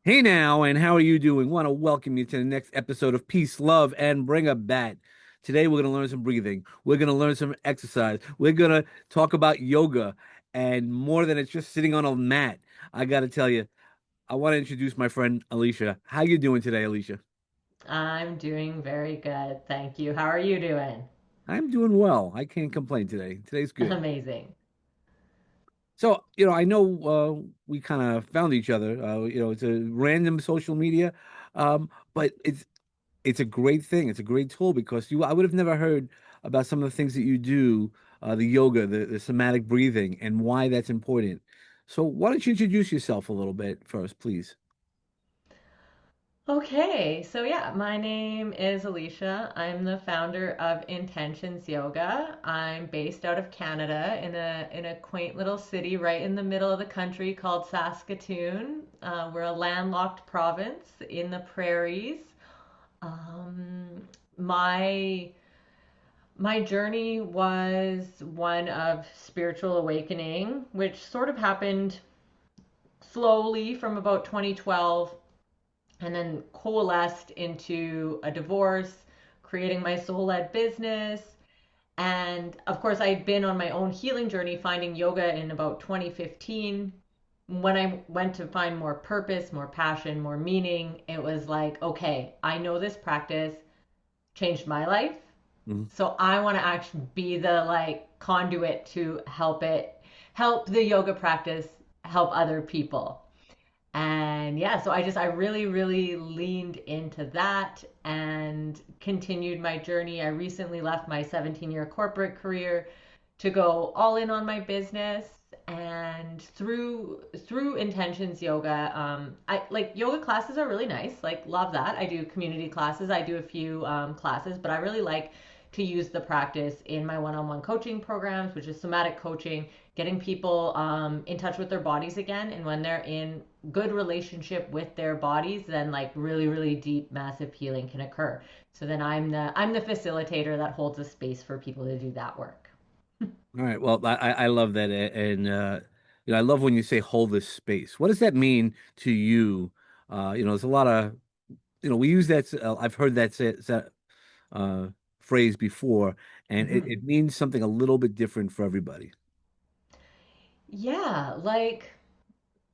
Hey now, and how are you doing? Want to welcome you to the next episode of Peace, Love, and Bring a Bat. Today we're going to learn some breathing. We're going to learn some exercise. We're going to talk about yoga and more than it's just sitting on a mat. I got to tell you, I want to introduce my friend Alicia. How you doing today, Alicia? I'm doing very good. Thank you. How are you doing? I'm doing well. I can't complain today. Today's good. Amazing. So, I know we kind of found each other. It's a random social media, but it's a great thing. It's a great tool because I would have never heard about some of the things that you do, the yoga, the somatic breathing, and why that's important. So why don't you introduce yourself a little bit first, please? Okay, so yeah, my name is Alicia. I'm the founder of Intentions Yoga. I'm based out of Canada in a quaint little city right in the middle of the country called Saskatoon. We're a landlocked province in the prairies. Um, my My journey was one of spiritual awakening, which sort of happened slowly from about 2012 and then coalesced into a divorce, creating my soul led business. And of course, I had been on my own healing journey, finding yoga in about 2015. When I went to find more purpose, more passion, more meaning, it was like, okay, I know this practice changed my life. Mhm. So I want to actually be the conduit to help the yoga practice help other people. And yeah, so I really, really leaned into that and continued my journey. I recently left my 17-year corporate career to go all in on my business. And through intentions yoga, I like yoga classes are really nice. Like love that. I do community classes. I do a few classes, but I really like to use the practice in my one-on-one coaching programs, which is somatic coaching, getting people in touch with their bodies again. And when they're in good relationship with their bodies, then like really, really deep, massive healing can occur. So then I'm the facilitator that holds a space for people to do that work. All right. Well, I love that, and I love when you say hold this space. What does that mean to you? There's a lot of we use that. I've heard that uh, phrase before, and it, Hmm. it means something a little bit different for everybody. Yeah, like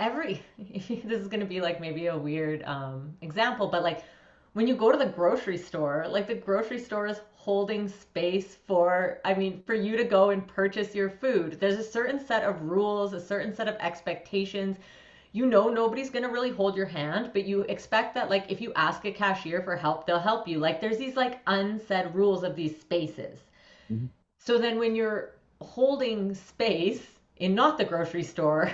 every this is going to be like maybe a weird example, but like when you go to the grocery store, like the grocery store is holding space for, I mean, for you to go and purchase your food. There's a certain set of rules, a certain set of expectations. You know nobody's going to really hold your hand, but you expect that like if you ask a cashier for help, they'll help you. Like there's these like unsaid rules of these spaces. Mhm. So then when you're holding space in not the grocery store,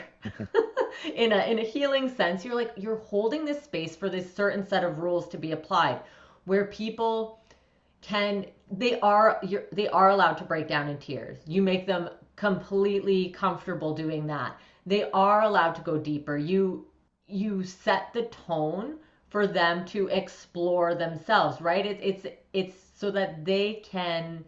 in a healing sense, you're holding this space for this certain set of rules to be applied where people can they are allowed to break down in tears. You make them completely comfortable doing that. They are allowed to go deeper. You set the tone for them to explore themselves, right? It's so that they can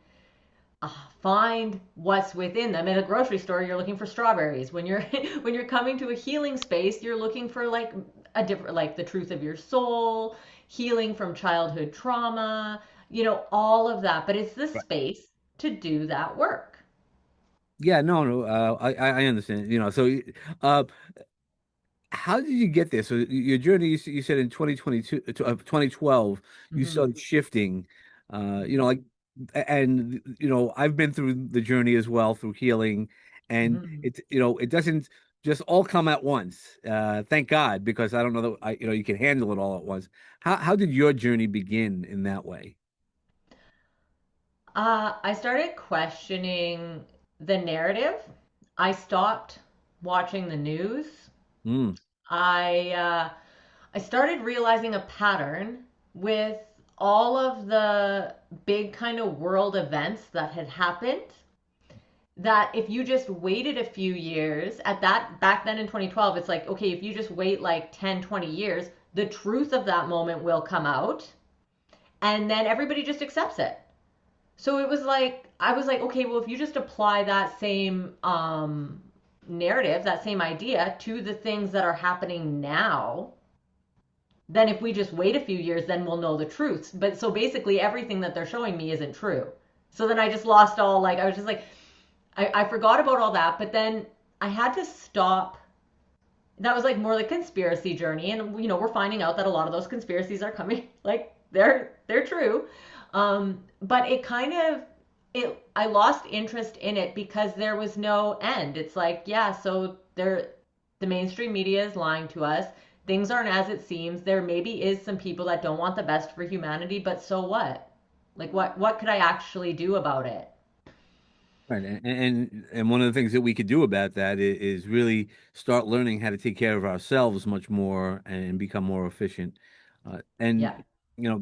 find what's within them. In a grocery store, you're looking for strawberries. When you're when you're coming to a healing space, you're looking for like a different, like the truth of your soul, healing from childhood trauma, all of that. But it's the Right. space to do that work. Yeah, no, no, I understand. Uh, how did you get there? So your journey, you said in 2022, 2012, you Hmm. started shifting. Like, and I've been through the journey as well through healing, and Hmm. it doesn't just all come at once. Thank God, because I don't know that you can handle it all at once. How did your journey begin in that way? I started questioning the narrative. I stopped watching the news. Mm, I started realizing a pattern with all of the big kind of world events that had happened, that if you just waited a few years at that back then in 2012, it's like, okay, if you just wait like 10, 20 years, the truth of that moment will come out and then everybody just accepts it. So it was like, I was like, okay, well, if you just apply that same narrative, that same idea to the things that are happening now, then if we just wait a few years, then we'll know the truth. But so basically, everything that they're showing me isn't true. So then I just lost all, like, I was just like, I forgot about all that. But then I had to stop. That was like more like conspiracy journey. And, we're finding out that a lot of those conspiracies are coming, like, they're true. But it kind of, I lost interest in it because there was no end. It's like, yeah, so the mainstream media is lying to us. Things aren't as it seems. There maybe is some people that don't want the best for humanity, but so what? Like, what could I actually do about it? Right, and one of the things that we could do about that is really start learning how to take care of ourselves much more and become more efficient. And Yeah.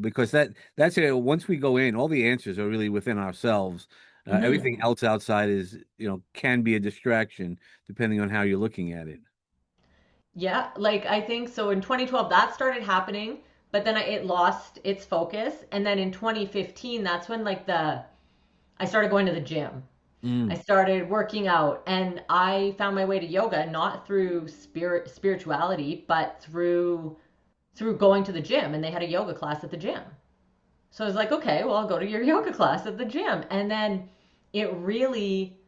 because that's it. Once we go in, all the answers are really within ourselves. Hmm. Everything else outside is, can be a distraction depending on how you're looking at it. Yeah, like I think so in 2012 that started happening, but then it lost its focus, and then in 2015 that's when like the I started going to the gym. I Mm. started working out, and I found my way to yoga not through spirituality, but through going to the gym, and they had a yoga class at the gym. So I was like, okay, well, I'll go to your yoga class at the gym. And then it really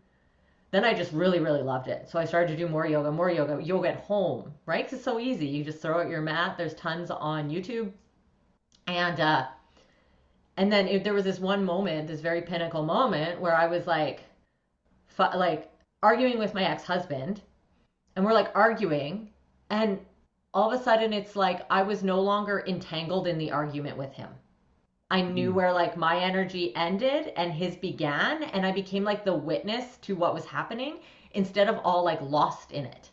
then I just really, really loved it. So I started to do more yoga at home, right? 'Cause it's so easy. You just throw out your mat. There's tons on YouTube. And and then there was this one moment, this very pinnacle moment where I was like arguing with my ex-husband, and we're like arguing, and all of a sudden it's like I was no longer entangled in the argument with him. I knew Mm. where like my energy ended and his began, and I became like the witness to what was happening instead of all like lost in it.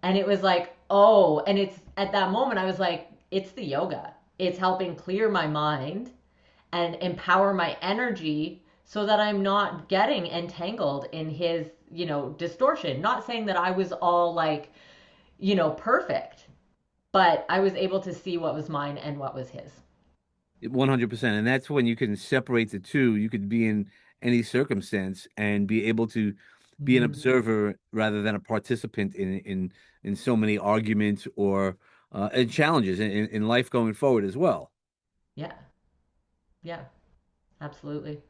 And it was like, oh, and it's at that moment I was like, it's the yoga. It's helping clear my mind and empower my energy so that I'm not getting entangled in his, distortion. Not saying that I was all like, perfect, but I was able to see what was mine and what was his. 100%. And that's when you can separate the two. You could be in any circumstance and be able to be an Mm-hmm. observer rather than a participant in so many arguments or and challenges in life going forward as well. Yeah. Yeah. Absolutely.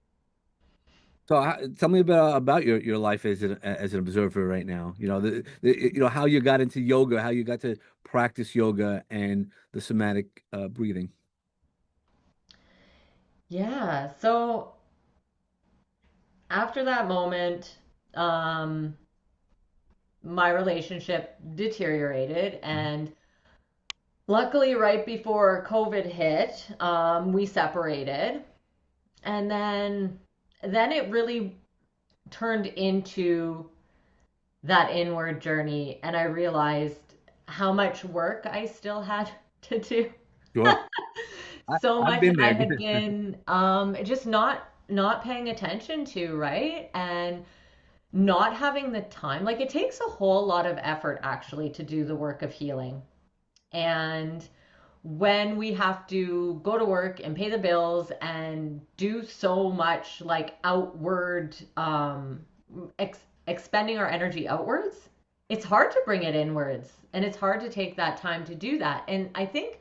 So tell me about your life as an observer right now. How you got into yoga, how you got to practice yoga and the somatic breathing. Yeah. So after that moment, um, my relationship deteriorated, and luckily, right before COVID hit, we separated, and then it really turned into that inward journey, and I realized how much work I still had to do. Sure. So I've much been I there. had been just not paying attention to, right? And not having the time. Like it takes a whole lot of effort actually to do the work of healing. And when we have to go to work and pay the bills and do so much like outward expending our energy outwards, it's hard to bring it inwards, and it's hard to take that time to do that. And I think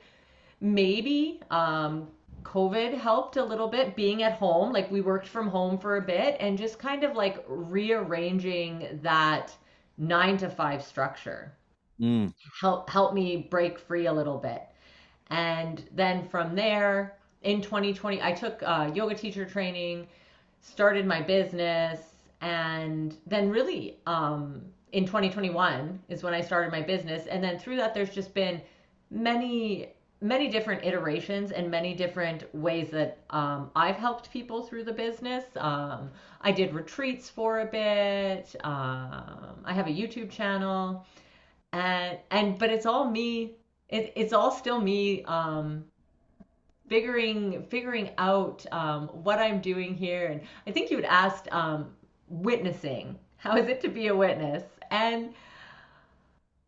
maybe COVID helped a little bit being at home. Like we worked from home for a bit and just kind of like rearranging that 9 to 5 structure Mm. help me break free a little bit. And then from there, in 2020, I took yoga teacher training, started my business, and then really in 2021 is when I started my business. And then through that, there's just been many, many different iterations and many different ways that I've helped people through the business. I did retreats for a bit. I have a YouTube channel, and but it's all me. It's all still me figuring out what I'm doing here. And I think you had asked witnessing. How is it to be a witness? And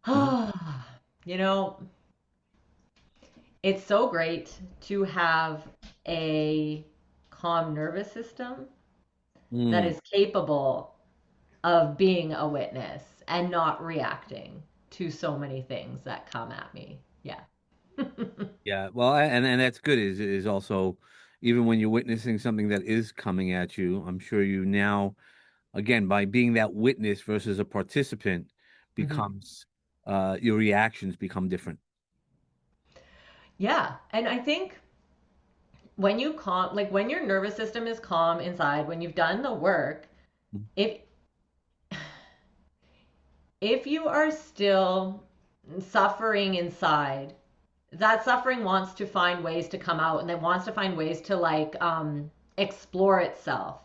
Mhm. you know, it's so great to have a calm nervous system that Mm. is capable of being a witness and not reacting to so many things that come at me. Yeah. Yeah, well, and that's good. Is also even when you're witnessing something that is coming at you, I'm sure you now, again, by being that witness versus a participant, Mhm. becomes your reactions become different. Yeah, and I think when you calm, like when your nervous system is calm inside, when you've done the work, if if you are still suffering inside, that suffering wants to find ways to come out and then wants to find ways to explore itself,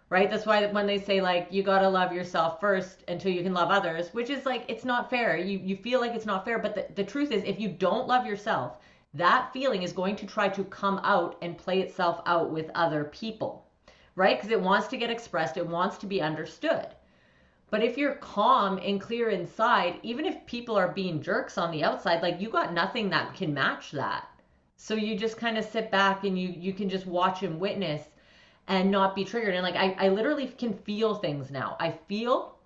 right? That's why when they say like you got to love yourself first until you can love others, which is like it's not fair. You feel like it's not fair, but the truth is if you don't love yourself, that feeling is going to try to come out and play itself out with other people, right? Because it wants to get expressed, it wants to be understood. But if you're calm and clear inside, even if people are being jerks on the outside, like you got nothing that can match that. So you just kind of sit back and you can just watch and witness and not be triggered. And like I literally can feel things now. I feel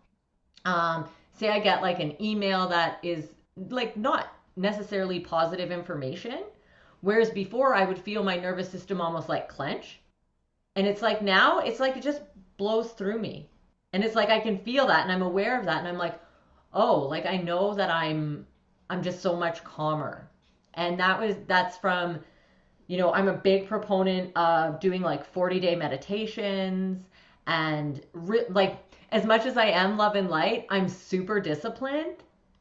say I get like an email that is like not necessarily positive information. Whereas before I would feel my nervous system almost like clench. And it's like now it's like it just blows through me. And it's like I can feel that and I'm aware of that and I'm like, "Oh, like I know that I'm just so much calmer." And that's from, I'm a big proponent of doing like 40-day meditations and like as much as I am love and light, I'm super disciplined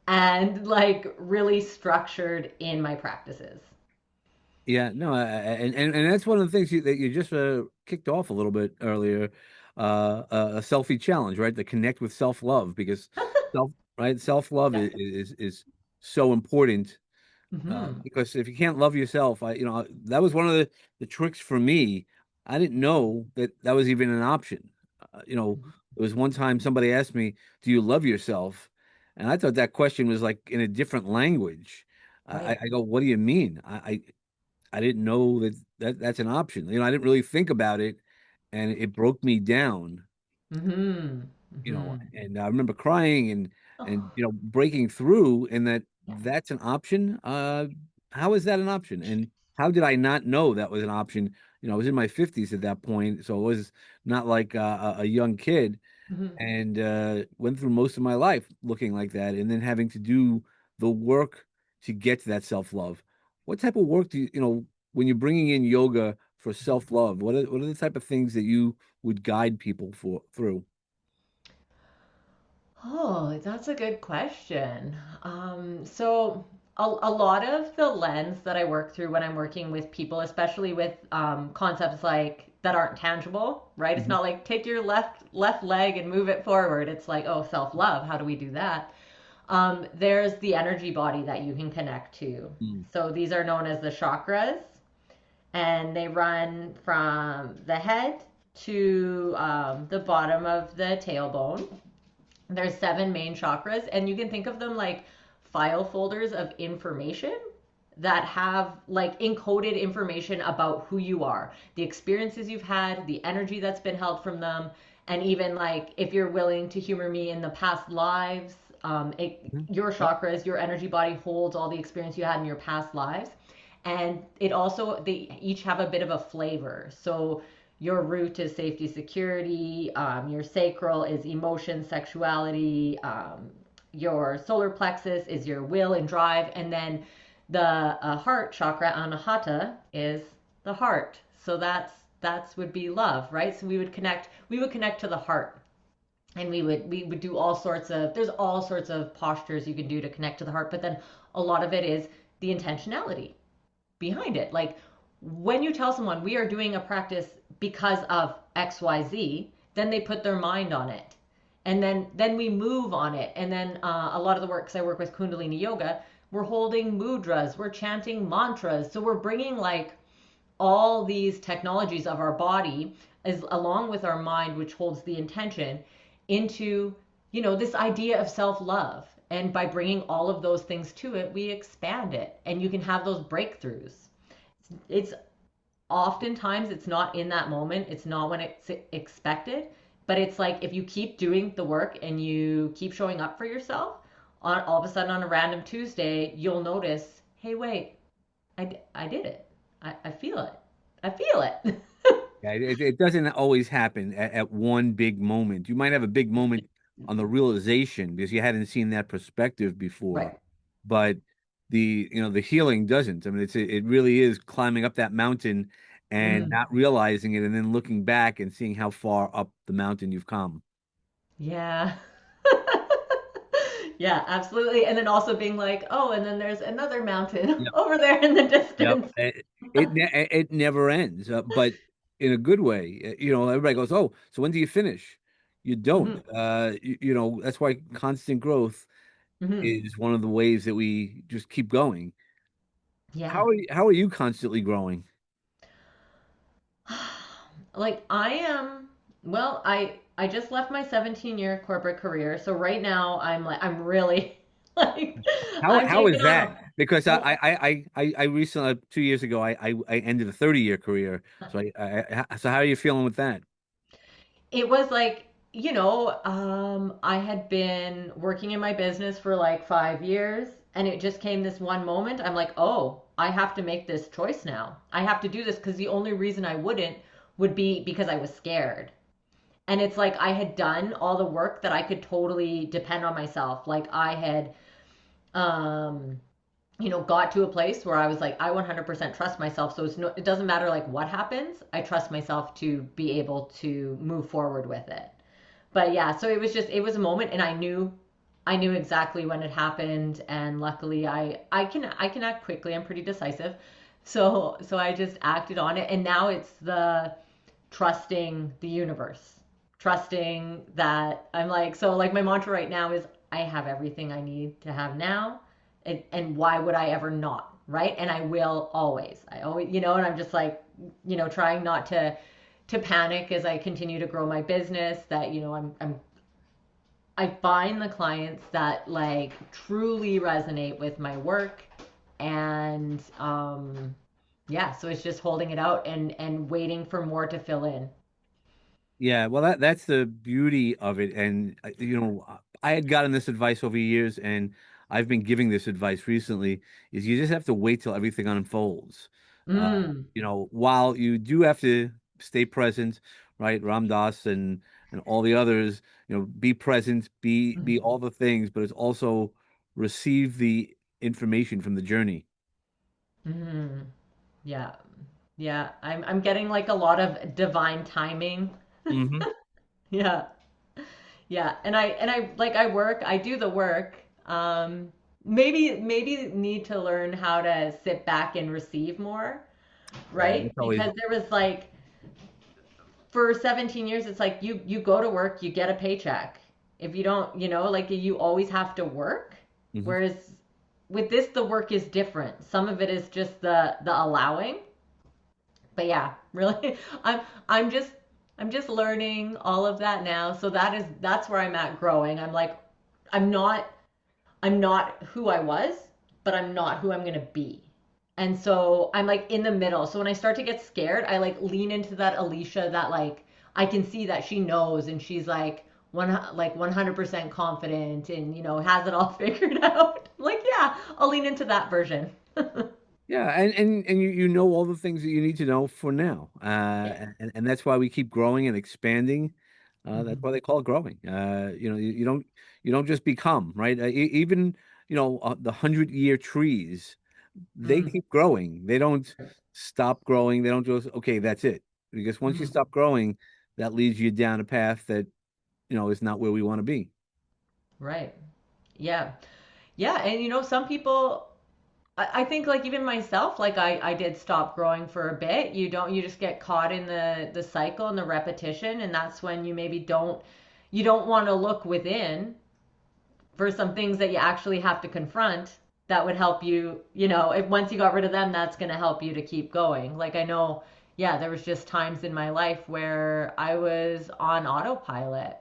and like really structured in my practices. Yeah, no, and that's one of the things that you just kicked off a little bit earlier, a selfie challenge, right? To connect with self-love because self, right? Self-love Yeah. is so important Mhm. because if you can't love yourself, that was one of the tricks for me. I didn't know that that was even an option. There was one time somebody asked me, "Do you love yourself?" And I thought that question was like in a different language. Right. I go, "What do you mean?" I didn't know that's an option. I didn't really think about it, and it broke me down. Mhm. Mhm. And I remember crying and Oh, breaking through, and yeah. that's an option. How is that an option? And how did I not know that was an option? I was in my 50s at that point, so it was not like a young kid, Mhm. and went through most of my life looking like that, and then having to do the work to get to that self-love. What type of work when you're bringing in yoga for self-love? What are the type of things that you would guide people for through? Oh, that's a good question. So a lot of the lens that I work through when I'm working with people, especially with concepts like that aren't tangible, right? It's Mhm. not like take your left leg and move it forward. It's like, oh, self-love. How do we do that? There's the energy body that you can connect to. Mm. So these are known as the chakras, and they run from the head to the bottom of the tailbone. There's seven main chakras, and you can think of them like file folders of information that have like encoded information about who you are, the experiences you've had, the energy that's been held from them, and even like if you're willing to humor me in the past lives, Mhm. your Yep. chakras, your energy body holds all the experience you had in your past lives. And it also, they each have a bit of a flavor. So your root is safety, security. Your sacral is emotion, sexuality. Your solar plexus is your will and drive. And then the heart chakra, anahata, is the heart. So that's would be love, right? So we would connect to the heart, and we would do all sorts of, there's all sorts of postures you can do to connect to the heart, but then a lot of it is the intentionality behind it. Like when you tell someone we are doing a practice because of XYZ, then they put their mind on it. And then we move on it. And then a lot of the work, because I work with Kundalini yoga, we're holding mudras, we're chanting mantras. So we're bringing like all these technologies of our body as along with our mind, which holds the intention, into this idea of self-love. And by bringing all of those things to it, we expand it, and you can have those breakthroughs. It's oftentimes it's not in that moment, it's not when it's expected, but it's like if you keep doing the work and you keep showing up for yourself, on all of a sudden on a random Tuesday you'll notice, hey, wait, I did it. I feel it. I feel it. Yeah, it doesn't always happen at one big moment. You might have a big moment on the realization because you hadn't seen that perspective before, Right. but the healing doesn't. I mean, it really is climbing up that mountain and Mm, not realizing it, and then looking back and seeing how far up the mountain you've come. yeah. Yeah, absolutely. And then also being like, oh, and then there's another mountain Yep. over there in the Yep. distance. It never ends, but in a good way. Everybody goes, "Oh, so when do you finish?" You don't. Hmm. That's why constant growth Hmm. is one of the ways that we just keep going. Yeah. How are you constantly growing? Like I am, well, I just left my 17-year corporate career. So right now I'm really like I'm How taking is on that? a Because well, I recently 2 years ago I ended a 30-year career. So how are you feeling with that? it was like, I had been working in my business for like 5 years, and it just came this one moment. I'm like, oh, I have to make this choice now. I have to do this because the only reason I wouldn't would be because I was scared. And it's like I had done all the work that I could totally depend on myself. Like I had, um, got to a place where I was like, I 100% trust myself. So it doesn't matter like what happens. I trust myself to be able to move forward with it. But yeah, so it was a moment, and I knew exactly when it happened, and luckily I can act quickly. I'm pretty decisive, so I just acted on it, and now it's the trusting the universe, trusting that I'm like, so like my mantra right now is I have everything I need to have now, and why would I ever not, right? And I will always. I always, and I'm just like, trying not to panic as I continue to grow my business. That I find the clients that like truly resonate with my work, and yeah, so it's just holding it out and waiting for more to fill in. Yeah, well, that's the beauty of it. And I had gotten this advice over years, and I've been giving this advice recently, is you just have to wait till everything unfolds. Mm, While you do have to stay present, right? Ram Dass and all the others, be present, be mm, all the things, but it's also receive the information from the journey. mm. Yeah, yeah. I'm getting like a lot of divine timing. Hmm. Yeah, yeah. And I like I do the work. Maybe need to learn how to sit back and receive more, Yeah, right? that's always. Because there was like for 17 years it's like you go to work, you get a paycheck. If you don't, like you always have to work. Mhm. Whereas with this the work is different. Some of it is just the allowing. But yeah, really I'm I'm just I'm just learning all of that now. So that's where I'm at growing. I'm like I'm not I'm not who I was, but I'm not who I'm going to be. And so I'm like in the middle. So when I start to get scared, I like lean into that Alecia that like I can see that she knows, and she's like 100% confident, and has it all figured out. I'm like, yeah, I'll lean into that version. Yeah, and you know all the things that you need to know for now, Yeah. and that's why we keep growing and expanding. That's Hmm. why they call it growing. You don't just become right. Even the 100-year trees, they Mm. keep growing. They don't stop growing. They don't just okay, that's it. Because once you Hmm. stop growing, that leads you down a path that is not where we want to be. Right. Yeah. Yeah. And some people, I think like even myself, like I did stop growing for a bit. You just get caught in the cycle and the repetition, and that's when you maybe you don't want to look within for some things that you actually have to confront that would help you, if once you got rid of them, that's going to help you to keep going. Like I know, yeah, there was just times in my life where I was on autopilot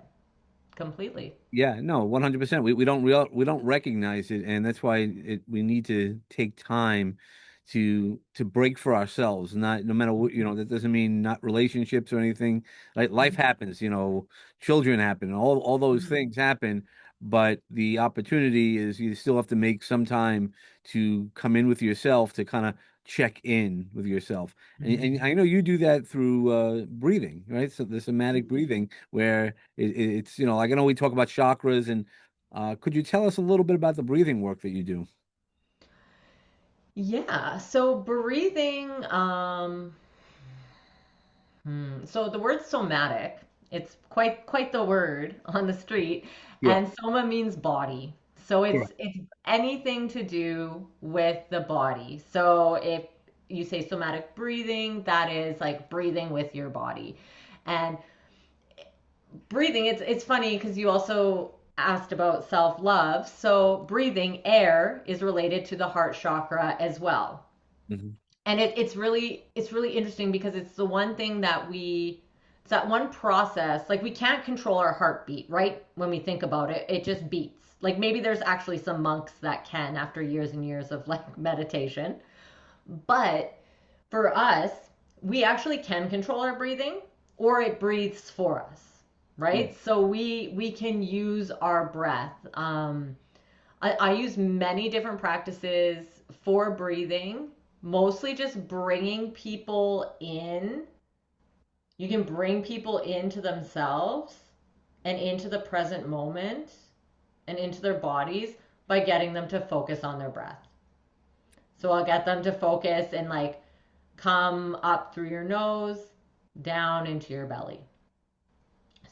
completely. Yeah, no, 100%. We don't recognize it, and that's why we need to take time to break for ourselves. Not no matter what, that doesn't mean not relationships or anything. Like life happens, children happen, all those Mhm. things happen, but the opportunity is you still have to make some time to come in with yourself to kind of check in with yourself. And Mhm. I know you do that through breathing, right? So the somatic breathing, where it's, like I know we talk about chakras, and could you tell us a little bit about the breathing work that you do? Yeah, so breathing, so the word somatic, it's quite the word on the street, Yeah. and soma means body. So Correct. it's anything to do with the body. So if you say somatic breathing, that is like breathing with your body. And breathing, it's funny because you also asked about self-love. So breathing, air is related to the heart chakra as well. Hmm. And it's really interesting because it's the one thing that it's that one process, like we can't control our heartbeat, right? When we think about it, it just beats. Like maybe there's actually some monks that can after years and years of like meditation, but for us, we actually can control our breathing, or it breathes for us, Yeah. right? So we can use our breath. I use many different practices for breathing, mostly just bringing people in. You can bring people into themselves and into the present moment and into their bodies by getting them to focus on their breath. So I'll get them to focus and like come up through your nose, down into your belly.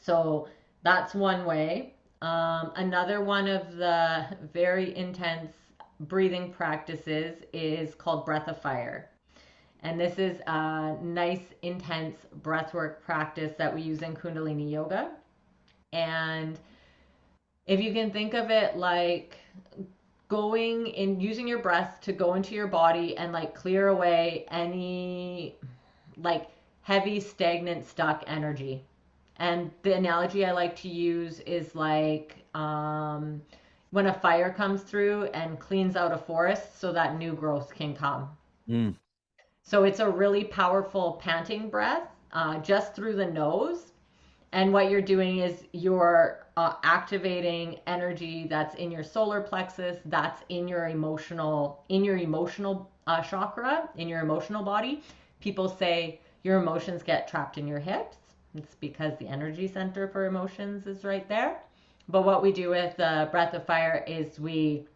So that's one way. Another one of the very intense breathing practices is called breath of fire. And this is a nice, intense breathwork practice that we use in Kundalini yoga. And if you can think of it like going in, using your breath to go into your body and like clear away any like heavy, stagnant, stuck energy. And the analogy I like to use is like when a fire comes through and cleans out a forest so that new growth can come. Mm. So it's a really powerful panting breath just through the nose. And what you're doing is you're activating energy that's in your solar plexus, that's in your emotional chakra, in your emotional body. People say your emotions get trapped in your hips. It's because the energy center for emotions is right there. But what we do with the breath of fire is we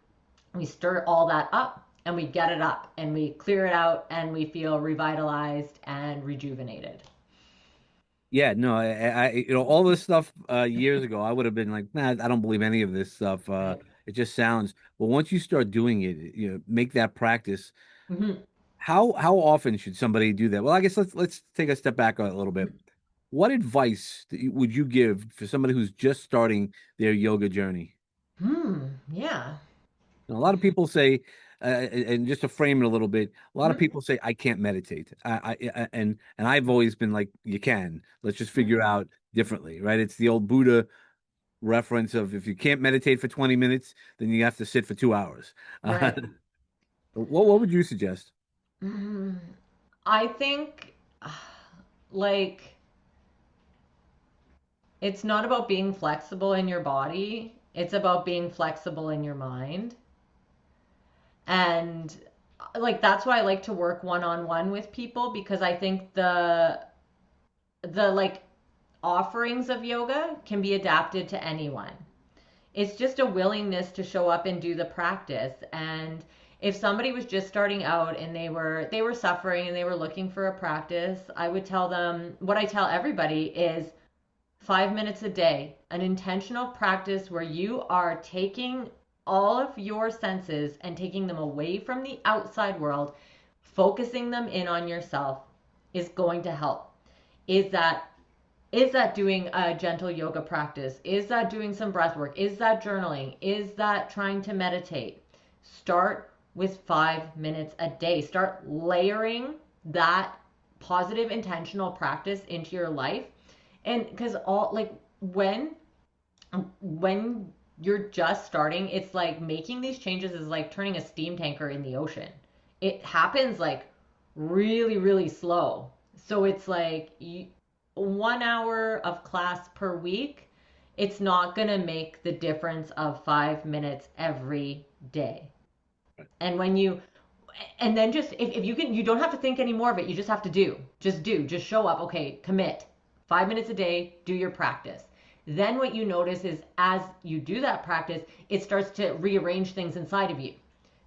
stir all that up and we get it up and we clear it out and we feel revitalized and rejuvenated. Yeah, no, all this stuff years ago, I would have been like, nah, I don't believe any of this stuff. Right. It just sounds. But once you start doing it, make that practice. Mm-hmm. How often should somebody do that? Well, I guess let's take a step back a little bit. What advice would you give for somebody who's just starting their yoga journey? Yeah. A lot of people say, and just to frame it a little bit, a lot of Mm-hmm. people say I can't meditate. And I've always been like, you can. Let's just figure out differently, right? It's the old Buddha reference of if you can't meditate for 20 minutes, then you have to sit for 2 hours. Uh, Right. what would you suggest? Mm, I think like it's not about being flexible in your body, it's about being flexible in your mind. And like that's why I like to work one on one with people because I think the like offerings of yoga can be adapted to anyone. It's just a willingness to show up and do the practice. And if somebody was just starting out and they were suffering and they were looking for a practice, I would tell them what I tell everybody is 5 minutes a day, an intentional practice where you are taking all of your senses and taking them away from the outside world, focusing them in on yourself is going to help. Is that doing a gentle yoga practice? Is that doing some breath work? Is that journaling? Is that trying to meditate? Start with 5 minutes a day. Start layering that positive intentional practice into your life. And because all like when you're just starting, it's like making these changes is like turning a steam tanker in the ocean. It happens like really, really slow. So it's like 1 hour of class per week It's not going to make the difference of 5 minutes every day. And when you, and then just, if you can, you don't have to think any more of it. You just have to do, just show up. Okay, commit 5 minutes a day, do your practice. Then what you notice is as you do that practice, it starts to rearrange things inside of you.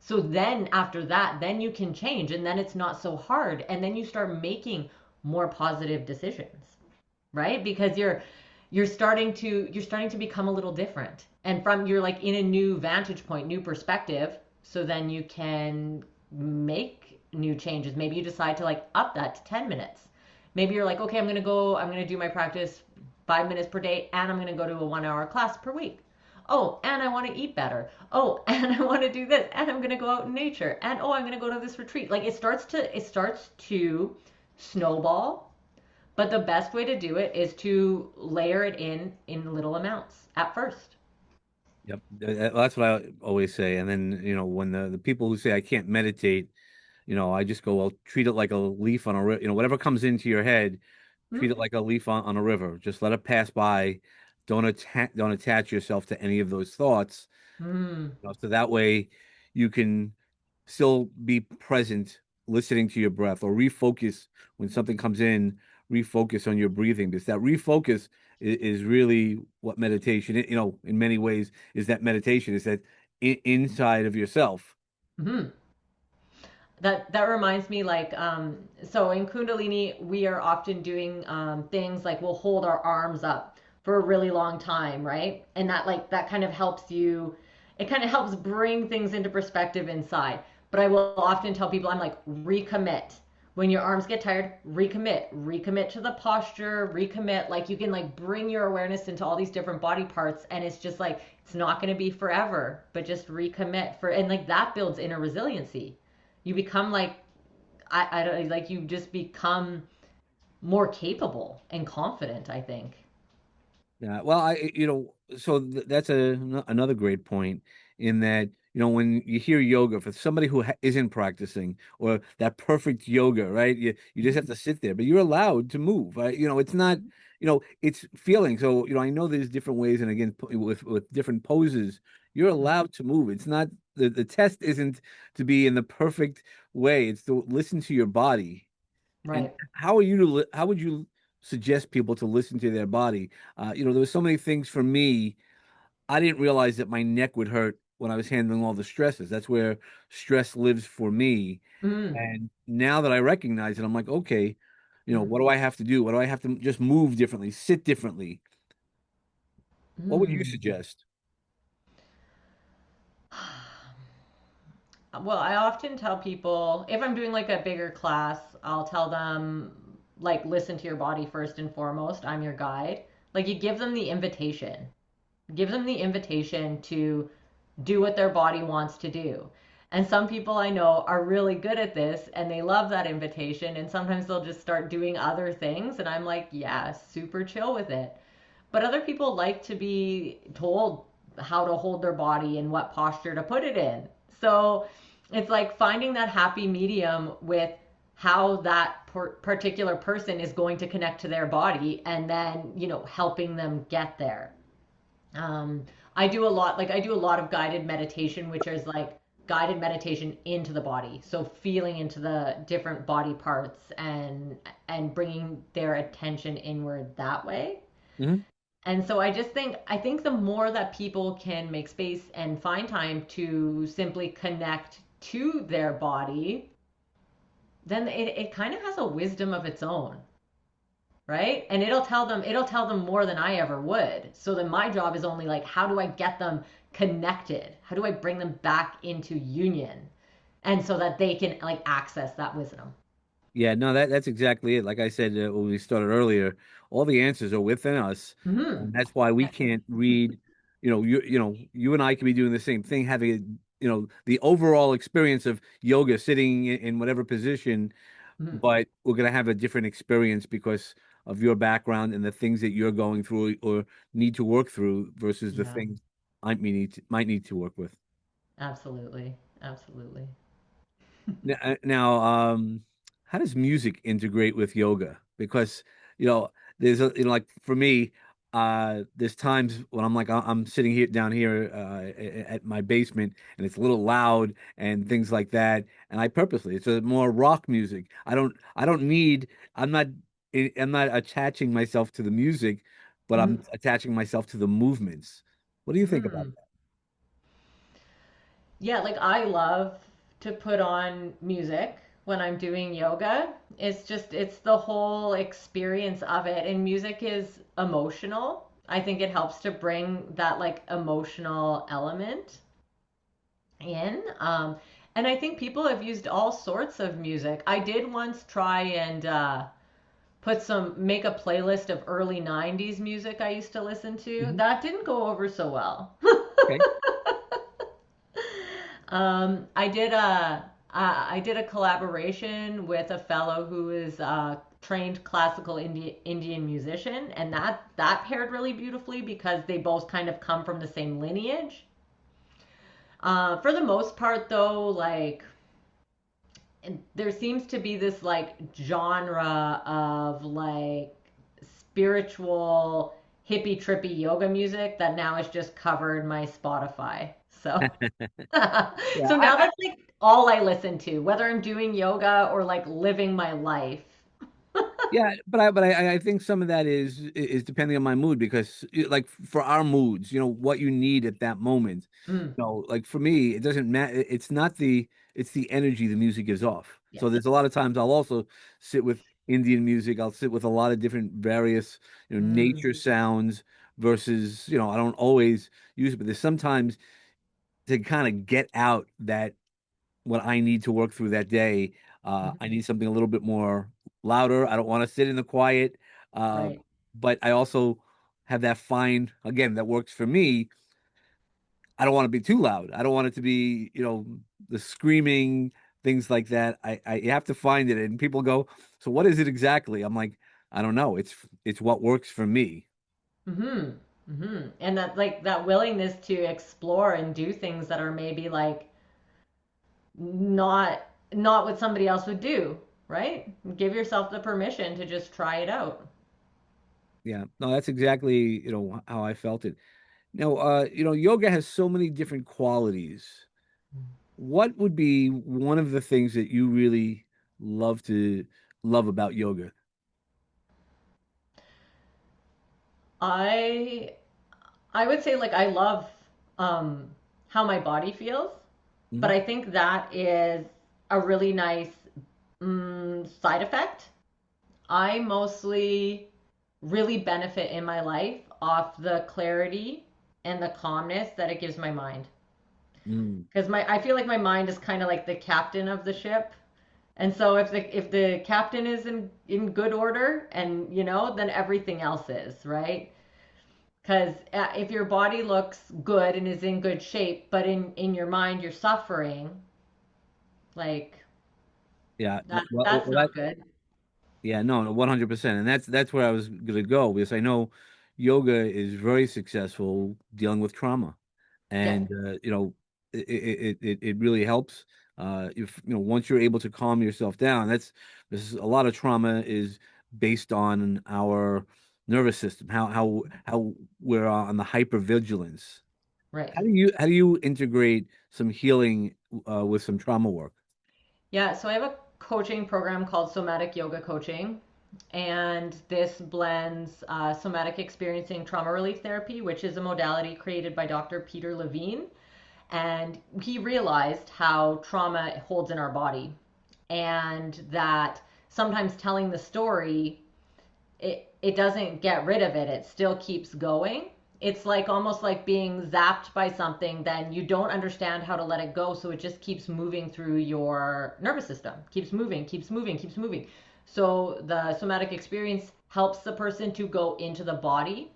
So then after that, then you can change and then it's not so hard. And then you start making more positive decisions, right? Because you're starting to become a little different. And from you're like in a new vantage point, new perspective, so then you can make new changes. Maybe you decide to like up that to 10 minutes. Maybe you're like, okay, I'm going to do my practice 5 minutes per day and I'm going to go to a 1 hour class per week. Oh, and I want to eat better. Oh, and I want to do this. And I'm going to go out in nature. And oh, I'm going to go to this retreat. Like it starts to snowball, but the best way to do it is to layer it in little amounts at first. Yep. That's what I always say. And then, when the people who say I can't meditate, I just go, well, treat it like a leaf on a river. Whatever comes into your head, treat Mm, it like a leaf on a river. Just let it pass by. Don't attach yourself to any of those thoughts. mm, So that way you can still be present, listening to your breath, or refocus when something comes in, refocus on your breathing. Because that refocus is really what meditation, in many ways, is that meditation, is that inside of yourself. mm. That reminds me, like, so in Kundalini we are often doing things like we'll hold our arms up for a really long time, right? And that kind of helps you, it kind of helps bring things into perspective inside. But I will often tell people, I'm like, recommit. When your arms get tired, recommit to the posture, recommit. Like you can like bring your awareness into all these different body parts, and it's just like it's not going to be forever, but just recommit for, and like that builds inner resiliency. You become like, I don't like, you just become more capable and confident, I think. Yeah, well, so that's another great point in that, when you hear yoga, for somebody who isn't practicing, or that perfect yoga, right? You just have to sit there, but you're allowed to move. Right? It's not, it's feeling. So, I know there's different ways, and again, with different poses, you're allowed to move. It's not the test isn't to be in the perfect way. It's to listen to your body. And Right. how would you suggest people to listen to their body? There were so many things for me. I didn't realize that my neck would hurt when I was handling all the stresses. That's where stress lives for me. Mm, And now that I recognize it, I'm like, okay, mm, what do I have to do? What do I have to just move differently, sit differently? What would you mm. suggest? Well, I often tell people if I'm doing like a bigger class, I'll tell them like listen to your body first and foremost. I'm your guide. Like you give them the invitation. Give them the invitation to do what their body wants to do. And some people I know are really good at this and they love that invitation. And sometimes they'll just start doing other things. And I'm like, yeah, super chill with it. But other people like to be told how to hold their body and what posture to put it in. So it's like finding that happy medium with how that particular person is going to connect to their body and then, helping them get there. Um, I do a lot of guided meditation, which is like guided meditation into the body. So feeling into the different body parts and bringing their attention inward that way. Hmm. And so I think the more that people can make space and find time to simply connect to their body, then it kind of has a wisdom of its own, right? And it'll tell them more than I ever would. So then my job is only like, how do I get them connected? How do I bring them back into union? And so that they can like access that wisdom. Yeah, no, that's exactly it. Like I said, when we started earlier, all the answers are within us, Hmm. and that's why we can't read. You and I can be doing the same thing, having the overall experience of yoga, sitting in whatever position, Hmm. but we're gonna have a different experience because of your background and the things that you're going through or need to work through versus the Yeah, things I might need to work with. absolutely. Absolutely. Now, how does music integrate with yoga? Because, there's like for me. there's times when I'm like I'm sitting here down here at my basement and it's a little loud and things like that. And I purposely it's a more rock music. I don't need I'm not I'm not attaching myself to the music, but I'm Mhm. attaching myself to the movements. What do you think about Mm. Yeah, like I love to put on music when I'm doing yoga. It's the whole experience of it. And music is emotional. I think it helps to bring that like emotional element in. And I think people have used all sorts of music. I did once try and make a playlist of early 90s music I used to listen that? to. That didn't go over so well. Okay. I did a collaboration with a fellow who is a trained classical Indian musician, and that paired really beautifully because they both kind of come from the same lineage. For the most part, though, like there seems to be this like genre of like spiritual hippie trippy yoga music that now has just covered my Spotify. So Yeah, so now that's like all I listen to, whether I'm doing yoga or like living my life. yeah, but I think some of that is depending on my mood because like for our moods, what you need at that moment. Mm, Like for me, it doesn't matter. It's the energy the music gives off. yeah. So there's a lot of times I'll also sit with Indian music. I'll sit with a lot of different various, Mm, nature sounds versus, I don't always use it, but there's sometimes to kind of get out that what I need to work through that day. I mhm, need something a little bit more louder. I don't want to sit in the quiet. Uh, right. but I also have that fine, again, that works for me. I don't want to be too loud. I don't want it to be, the screaming, things like that. I have to find it. And people go, so what is it exactly? I'm like, I don't know. It's what works for me. Mhm. Mhm. And that like that willingness to explore and do things that are maybe like not what somebody else would do, right? Give yourself the permission to just try it out. Yeah. No, that's exactly, how I felt it. Now, yoga has so many different qualities. What would be one of the things that you really love to love about yoga? I I would say like I love um how my body feels, but Hmm. I think that is a really nice side effect. I mostly really benefit in my life off the clarity and the calmness that it gives my mind. Mm. Because my I feel like my mind is kind of like the captain of the ship. And so if the captain is in good order and then everything else is, right? Because if your body looks good and is in good shape, but in your mind you're suffering, like Yeah. that's not good. Yeah, no, no, 100%. And that's where I was gonna go because I know yoga is very successful dealing with trauma. Yeah, And it really helps. If once you're able to calm yourself down, this is a lot of trauma is based on our nervous system, how we're on the hypervigilance. right. How do you integrate some healing with some trauma work? Yeah, so I have a coaching program called Somatic Yoga Coaching, and this blends somatic experiencing trauma relief therapy, which is a modality created by Dr. Peter Levine. And he realized how trauma holds in our body, and that sometimes telling the story it doesn't get rid of it. It still keeps going. It's like almost like being zapped by something, then you don't understand how to let it go, so it just keeps moving through your nervous system. Keeps moving, keeps moving, keeps moving. So the somatic experience helps the person to go into the body,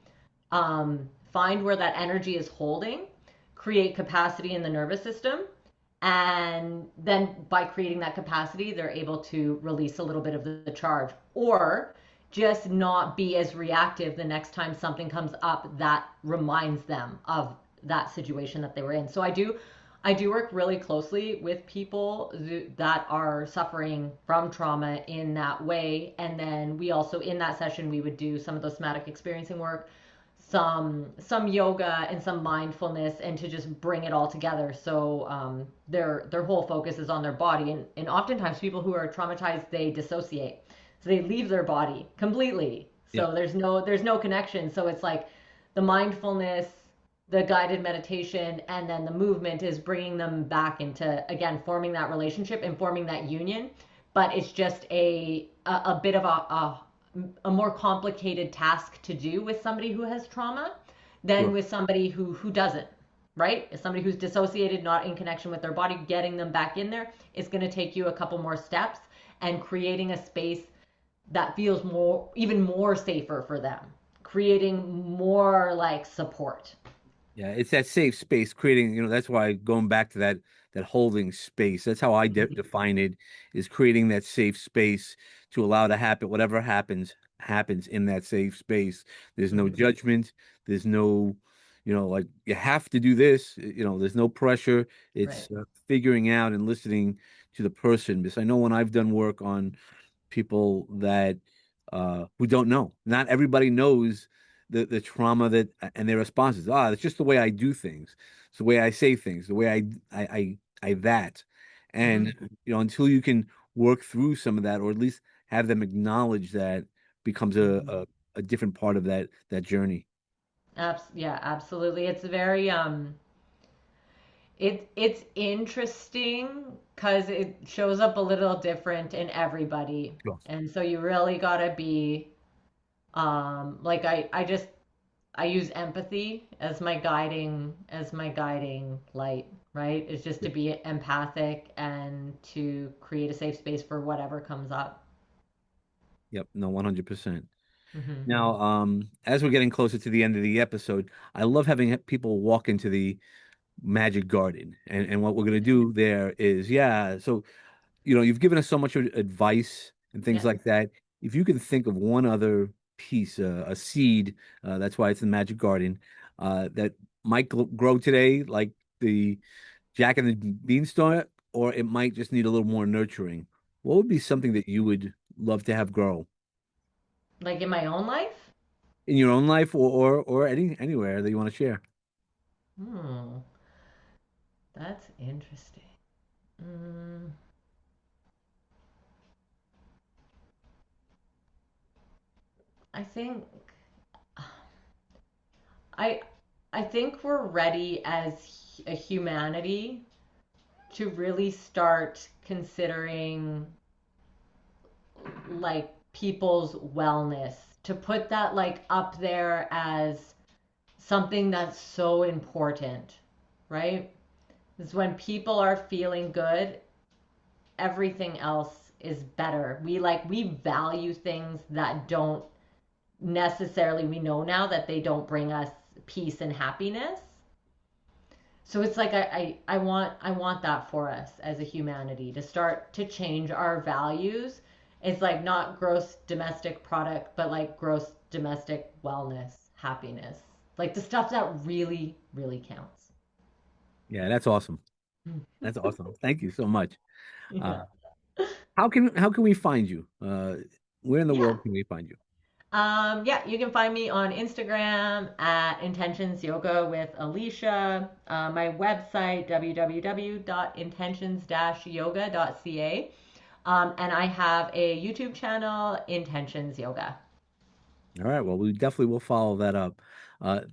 find where that energy is holding, create capacity in the nervous system, and then by creating that capacity they're able to release a little bit of the charge, or just not be as reactive the next time something comes up that reminds them of that situation that they were in. So I do work really closely with people that are suffering from trauma in that way, and then we also in that session we would do some of the somatic experiencing work, some yoga and some mindfulness, and to just bring it all together. So their whole focus is on their body, and oftentimes people who are traumatized, they dissociate, so they leave their body completely. Yep. So there's no connection. So it's like the mindfulness, the guided meditation, and then the movement is bringing them back into, again, forming that relationship and forming that union. But it's just a bit of a more complicated task to do with somebody who has trauma than Sure. with somebody who doesn't, right? As somebody who's dissociated, not in connection with their body, getting them back in there is going to take you a couple more steps, and creating a space that feels more, even more safer for them, creating more like support. Yeah, it's that safe space creating, that's why going back to that holding space. That's how I define it, is creating that safe space to allow to happen whatever happens in that safe space. There's no Mm-hmm. judgment, there's no, like you have to do this, there's no pressure. Right. It's figuring out and listening to the person. Because I know when I've done work on people that who don't know. Not everybody knows the trauma that and their responses. Ah, it's just the way I do things. It's the way I say things, the way I that. Mm-hmm. And until you can work through some of that, or at least have them acknowledge that, becomes Mm-hmm. a different part of that journey. Yeah, absolutely. It's very it's interesting because it shows up a little different in everybody. Sure. And so you really gotta be like I use empathy as my guiding light, right? It's just to Yep. be empathic and to create a safe space for whatever comes up. Yep. No, 100%. Hmm. Now, as we're getting closer to the end of the episode, I love having people walk into the Magic Garden. And what we're going to do there is, yeah, so, you've given us so much advice and things Yeah. like that. If you can think of one other piece, a seed, that's why it's the Magic Garden, that might grow today, like the Jack and the Beanstalk, or it might just need a little more nurturing. What would be something that you would love to have grow Like in my own life? in your own life, or anywhere that you want to share? Hmm, that's interesting. Mm, I think I I think we're ready as a humanity to really start considering like people's wellness, to put that like up there as something that's so important, right? Is when people are feeling good, everything else is better. We value things that don't necessarily, we know now that they don't bring us peace and happiness. So it's like I want that for us as a humanity, to start to change our values. It's like not gross domestic product, but like gross domestic wellness, happiness, like the stuff that really, really counts. Yeah, that's awesome. That's awesome. Thank you so much. Yeah. Uh, how can we find you? Where in the Yeah. world can we find you? Yeah, you can find me on Instagram at Intentions Yoga with Alicia. My website, www.intentions-yoga.ca. And I have a YouTube channel, Intentions Yoga. All right. Well, we definitely will follow that up.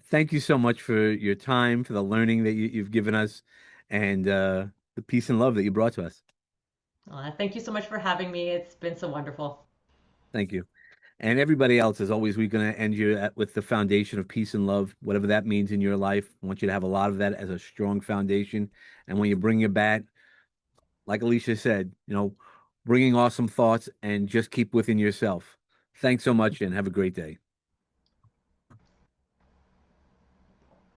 Thank you so much for your time, for the learning that you've given us, and the peace and love that you brought to us. Thank you so much for having me. It's been so wonderful. Thank you. And everybody else, as always, we're going to end you with the foundation of peace and love, whatever that means in your life. I want you to have a lot of that as a strong foundation. And when you bring it back, like Alicia said, bringing awesome thoughts and just keep within yourself. Thanks so much and have a great day.